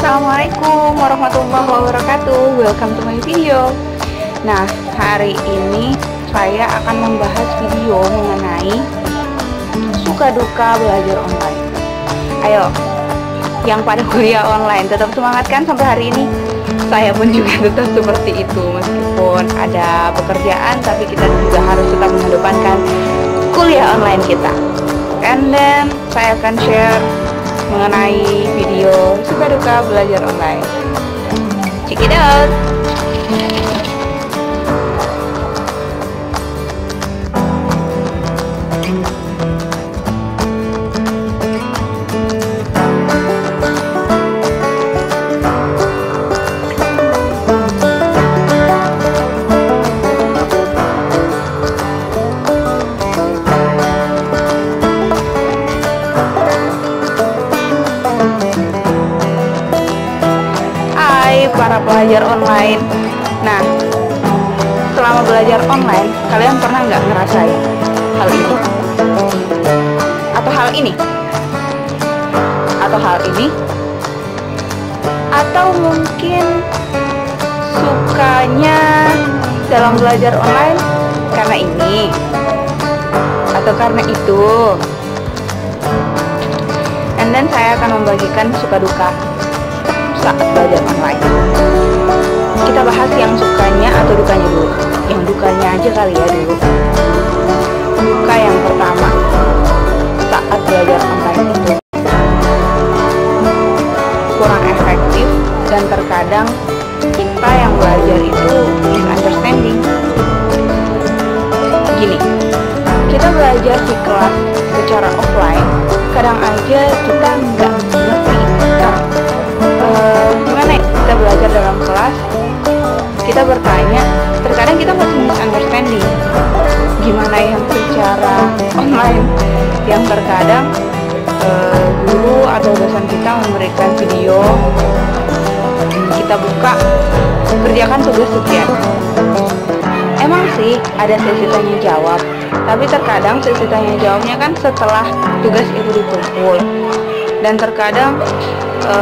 Assalamualaikum warahmatullahi wabarakatuh. Welcome to my video. Nah, hari ini saya akan membahas video mengenai suka duka belajar online. Ayo, yang pada kuliah online tetap semangat kan sampai hari ini? Saya pun juga tetap seperti itu, meskipun ada pekerjaan, tapi kita juga harus tetap mengedepankan kuliah online kita. And then saya akan share mengenai video suka duka belajar online. Check it out. Para pelajar online. Nah, selama belajar online, kalian pernah nggak ngerasain hal ini? Atau hal ini? Atau hal ini? Atau mungkin sukanya dalam belajar online karena ini? Atau karena itu? And then saya akan membagikan suka duka saat belajar online. Kita bahas yang sukanya atau dukanya dulu. Yang dukanya aja kali ya dulu. Duka yang pertama saat belajar online itu kurang efektif, dan terkadang kita yang belajar itu misunderstanding. Gini, kita belajar di kelas secara offline, kadang aja kita nggak ngerti. Gimana ya? Kita belajar dalam kelas, kita bertanya, terkadang kita masih misunderstanding. Gimana yang secara online, yang terkadang guru atau dosen kita memberikan video, kita buka, kerjakan tugas sekian. Emang sih ada sesi tanya jawab, tapi terkadang sesi tanya jawabnya kan setelah tugas itu dikumpul. Dan terkadang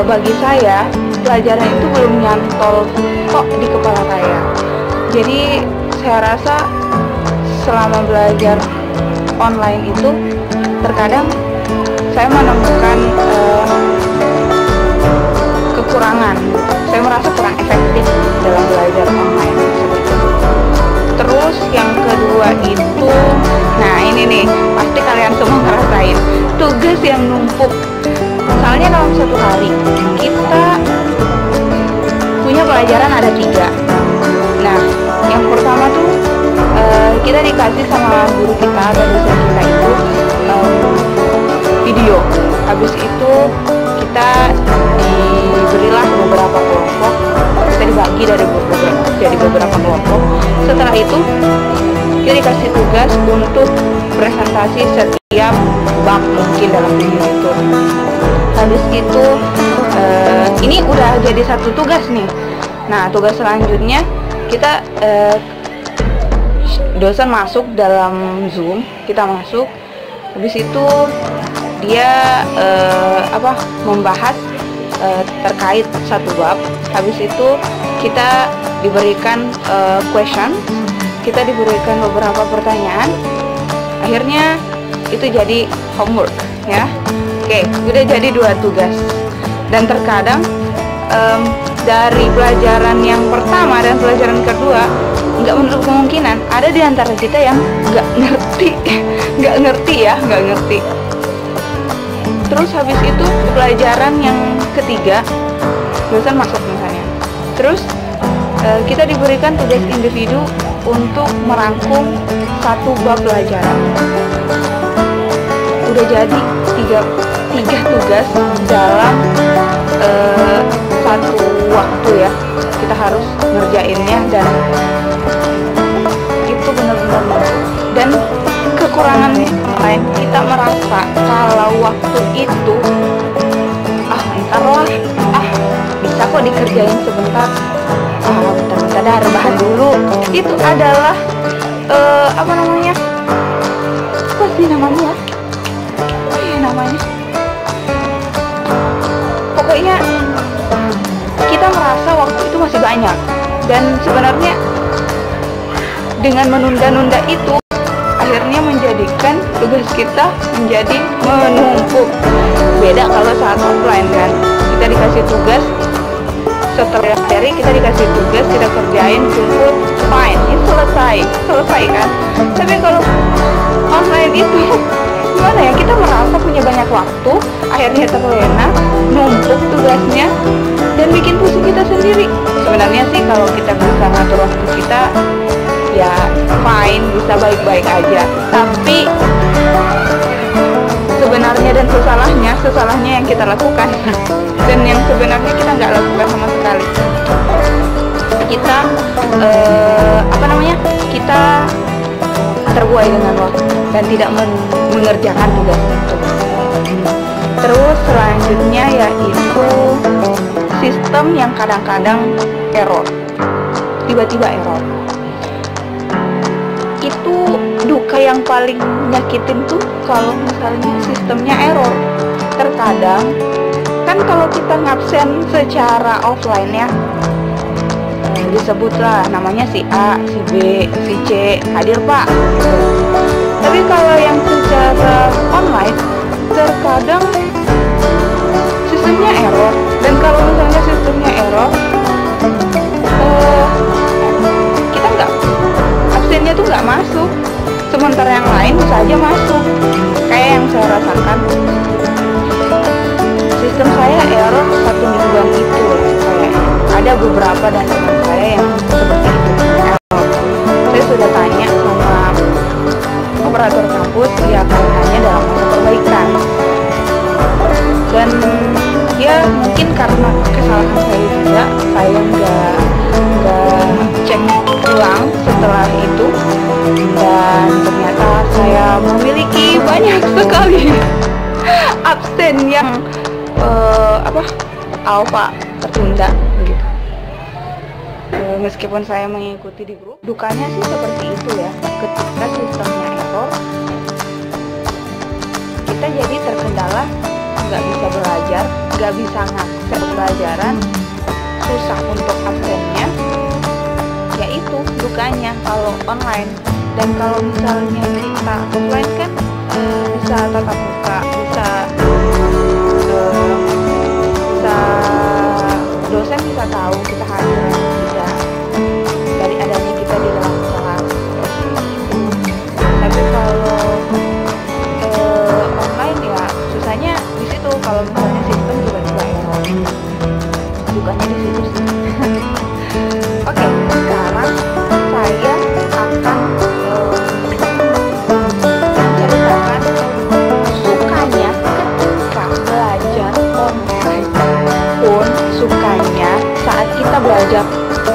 bagi saya pelajaran itu belum nyantol kok di kepala saya. Jadi saya rasa selama belajar online itu terkadang saya menemukan kekurangan. Saya merasa kurang efektif dalam belajar online seperti itu. Terus yang kedua itu, nah ini nih pasti kalian semua ngerasain tugas yang numpuk. Misalnya dalam satu hari kita punya pelajaran ada 3. Nah, yang pertama tuh kita dikasih sama guru kita atau dosen kita itu video. Habis itu kita diberilah beberapa kelompok. Kita dibagi jadi beberapa kelompok. Setelah itu kita dikasih tugas untuk presentasi setiap bab mungkin dalam video itu. Habis itu ini udah jadi satu tugas nih. Nah, tugas selanjutnya kita dosen masuk dalam Zoom, kita masuk. Habis itu dia membahas terkait satu bab. Habis itu kita diberikan question, kita diberikan beberapa pertanyaan. Akhirnya itu jadi homework ya. Oke, udah jadi 2 tugas. Dan terkadang dari pelajaran yang pertama dan pelajaran kedua nggak menutup kemungkinan ada di antara kita yang nggak ngerti. Terus habis itu pelajaran yang ketiga dosen masuk misalnya. Terus kita diberikan tugas individu untuk merangkum satu bab pelajaran. Udah jadi tiga tugas dalam satu waktu ya. Kita harus ngerjainnya, dan itu benar-benar numpuk. Dan kekurangan lain, kita merasa kalau waktu itu entarlah, bisa kok dikerjain sebentar, bentar rebahan dulu. Itu adalah apa sih namanya? Pokoknya kita merasa waktu itu masih banyak, dan sebenarnya dengan menunda-nunda itu akhirnya menjadikan tugas kita menjadi menumpuk. Beda kalau saat offline kan, kita dikasih tugas, setelah hari kita dikasih tugas, kita kerjain, jemput, fine, ini selesai kan. Tapi kalau online itu gimana ya, kita merasa punya banyak waktu, akhirnya terlena, numpuk tugasnya, dan bikin pusing kita sendiri. Sebenarnya sih kalau kita bisa ngatur waktu kita, ya fine, bisa baik-baik aja. Tapi sebenarnya dan sesalahnya yang kita lakukan dan yang sebenarnya kita nggak lakukan sama sekali. Kita kita terbuai dengan waktu dan tidak mengerjakan tugas itu. Terus selanjutnya yaitu sistem yang kadang-kadang error, tiba-tiba error. Itu duka yang paling nyakitin tuh kalau misalnya sistemnya error. Terkadang kan kalau kita ngabsen secara offline ya, disebutlah namanya si A, si B, si C, hadir Pak. Tapi kalau yang secara online, terkadang sistemnya error. Dan kalau misalnya sistemnya error, kita nggak, absennya tuh nggak masuk, sementara yang lain bisa aja masuk. Kayak yang saya rasakan, sistem saya error 1 mingguan itu kayak ada beberapa dan teman saya yang seperti itu error. Saya sudah tanya sama operator kampus, dia akan hanya dalam masa perbaikan. Dan ya mungkin karena kesalahan saya juga, saya nggak cek ulang setelah itu, dan ternyata saya memiliki banyak sekali absen yang alfa tertunda begitu. Meskipun saya mengikuti di grup, dukanya sih seperti itu ya. Ketika sistemnya error, kita jadi terkendala, nggak bisa belajar, nggak bisa ngakses pelajaran, susah untuk absennya. Ya itu dukanya kalau online. Dan kalau misalnya kita offline kan bisa tatap muka, bisa dosen bisa tahu kita hadir atau tidak dari adanya kita di dalam kelas. Tapi kalau online ya susahnya di situ. Kalau misalnya sistem tiba-tiba error, bukannya di situ sih. Oke, sekarang saya akan menceritakan sukanya ketika belajar online pun sukanya saat kita belajar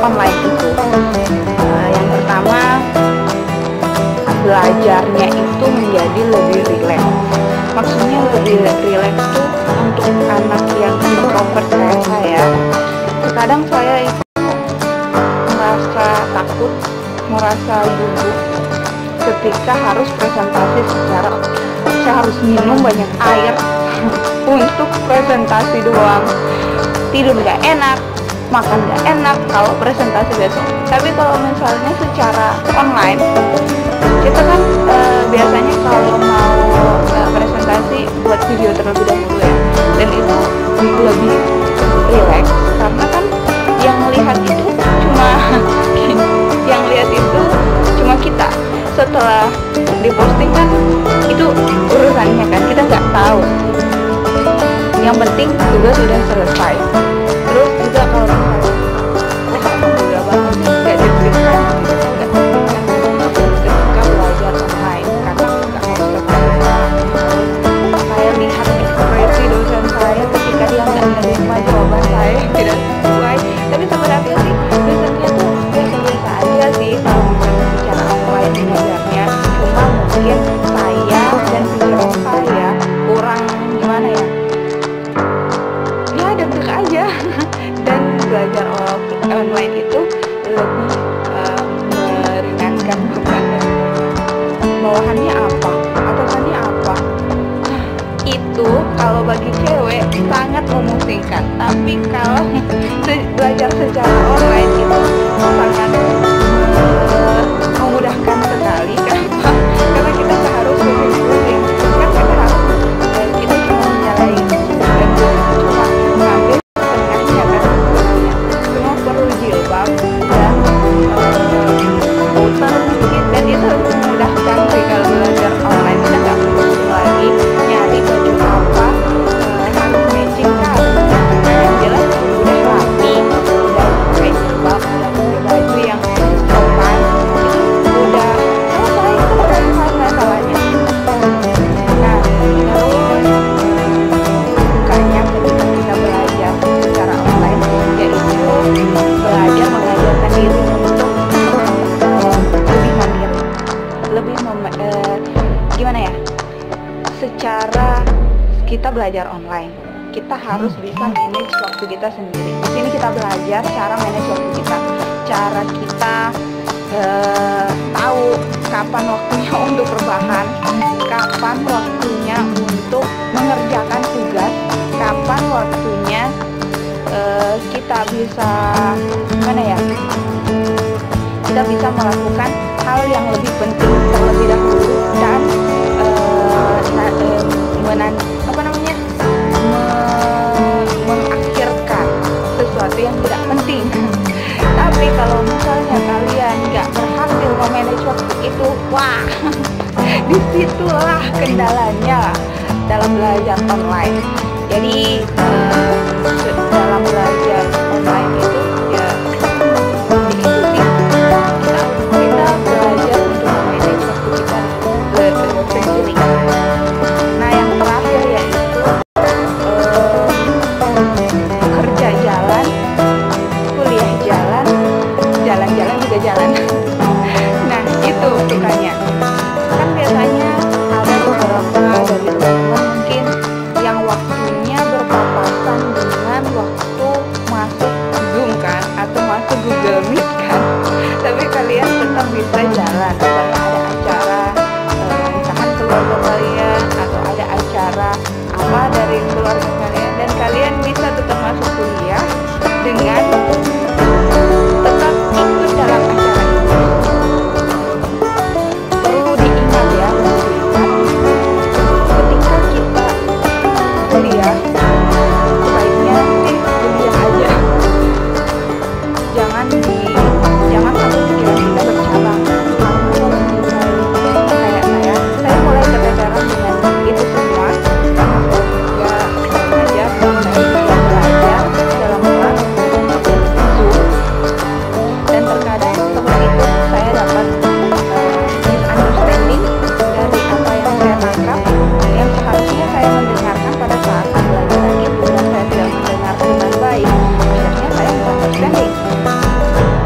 online itu. Yang pertama, belajarnya itu menjadi lebih rileks. Maksudnya lebih rileks tuh untuk anak yang introvert kayak saya. Terkadang saya itu merasa takut, merasa gugup ketika harus presentasi secara, saya harus minum banyak air untuk presentasi doang. Tidur nggak enak, makan nggak enak kalau presentasi besok. Tapi kalau misalnya secara online, kita kan biasanya kalau mau presentasi buat video terlebih dahulu ya, dan itu lebih rileks karena kan yang lihat itu cuma kita. Setelah diposting kan itu urusannya kan, kita nggak tahu. Yang penting tugas sudah selesai. Terus juga kalau nggak deg-degan ketika belajar online karena nggak harus ketemu. Saya lihat ekspresi dosen saya ketika dia nggak menerima jawaban saya tidak sesuai. Tapi sebenarnya sih dosennya tuh biasa-biasa aja sih kalau misalnya secara online mengajarnya. Cuma mungkin saya dan pikiran saya kurang gimana ya, deg-deg aja. Dan belajar online itu lebih meringankan beban. Bawahannya apa, atasannya apa, itu kalau bagi cewek sangat memusingkan. Tapi kalau belajar secara online itu sangat memudahkan sekali. Kenapa? Karena kita nggak harus pusing-pusing, kan kita harus kita cuma nyalain dan cuma ngambil tengahnya kan, cuma perlu jilbab dan router mungkin, dan itu memudahkan sih kalau belajar online. Kita nggak perlu lagi nyari baju apa harus matching kan, yang jelas udah rapi, udah pakai jilbab, udah pakai baju yang sopan, itu udah selesai, itu bukan masalahnya. Nah, terus bukannya ketika kita belajar secara online, yaitu belajar mengajarkan diri untuk lebih mandiri, lebih gimana ya, secara kita belajar online kita harus bisa manage waktu kita sendiri. Di sini kita belajar cara manage waktu kita, cara kita tahu kapan waktunya untuk rebahan, kapan waktunya untuk mengerjakan tugas, kapan waktunya kita bisa gimana ya, kita bisa melakukan hal yang lebih penting terlebih dahulu dan mengakhirkan sesuatu yang tidak penting. Tapi kalau misalnya kalian nggak berhasil memanage waktu itu, wah, disitulah kendalanya dalam belajar online. Jadi dalam belajar online itu ya diikuti, kita belajar untuk memanage waktu kita sendiri. Nah, yang terakhir yaitu kerja jalan, kuliah jalan, jalan-jalan juga jalan. Nah, itu sukanya. Kan biasanya ada beberapa dari teman-teman mungkin yang waktunya berpapasan dengan waktu masuk Zoom kan, atau masuk Google Meet kan. Tapi kalian tetap bisa jalan, ada acara misalkan keluarga kalian, atau ada acara apa dari keluarga kalian, dan kalian bisa tetap masuk kuliah dengan tetap ikut dalam acara itu. Perlu diingat ya, ketika kita kuliah sebaiknya sih kuliah aja, jangan sampai pikiran kita bercabang. Karena kalau misalnya kayak saya mulai keteteran dengan itu semua, karena saya juga belajar dalam kelas Zoom, dan terkadang seperti itu saya dapat misunderstanding dari apa yang saya tangkap, yang seharusnya saya mendengarkan pada saat pembelajaran itu, dan saya tidak mendengar dengan baik. Akhirnya saya misunderstanding.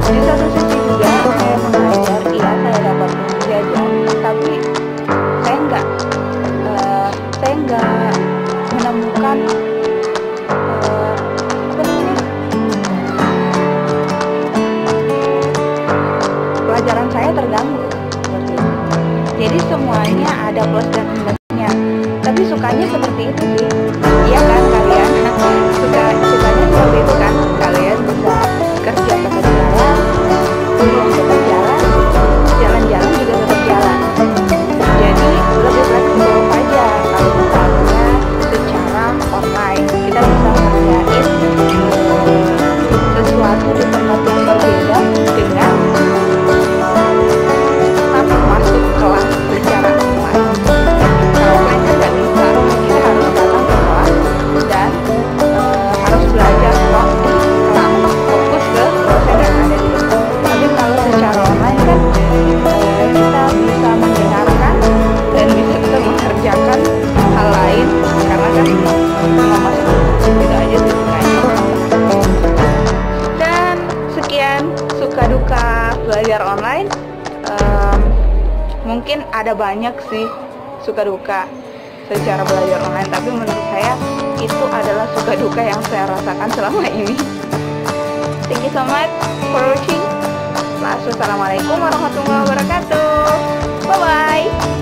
Di satu sisi juga saya mengajar, iya saya dapat mengajar, tapi saya nggak menemukan apa namanya, pelajaran saya terganggu seperti itu. Jadi semuanya ada plus dan minusnya, tapi sukanya seperti itu sih, iya kan kalian? Sukanya seperti itu kan, kalian bisa kerja tetap jalan, kuliah tetap jalan, jalan-jalan juga tetap jalan. Jadi lebih fleksibel aja kalau misalnya secara online kita bisa ngerjain sesuatu di tempat yang berbeda dengan tapi masuk kelas secara online. Kalau online kan nggak bisa, kita harus datang ke kelas dan harus belajar kelas, fokus ke dosen yang ada di situ. Tapi kalau secara online kan kita bisa mendengarkan dan bisa kita mengerjakan hal lain, karena kan cuma masuk gitu aja sih sukanya. Dan sekian suka duka belajar online. Mungkin ada banyak sih suka duka secara belajar online, tapi menurut saya itu adalah suka duka yang saya rasakan selama ini. Thank you so much for watching. Assalamualaikum warahmatullahi wabarakatuh. Bye bye.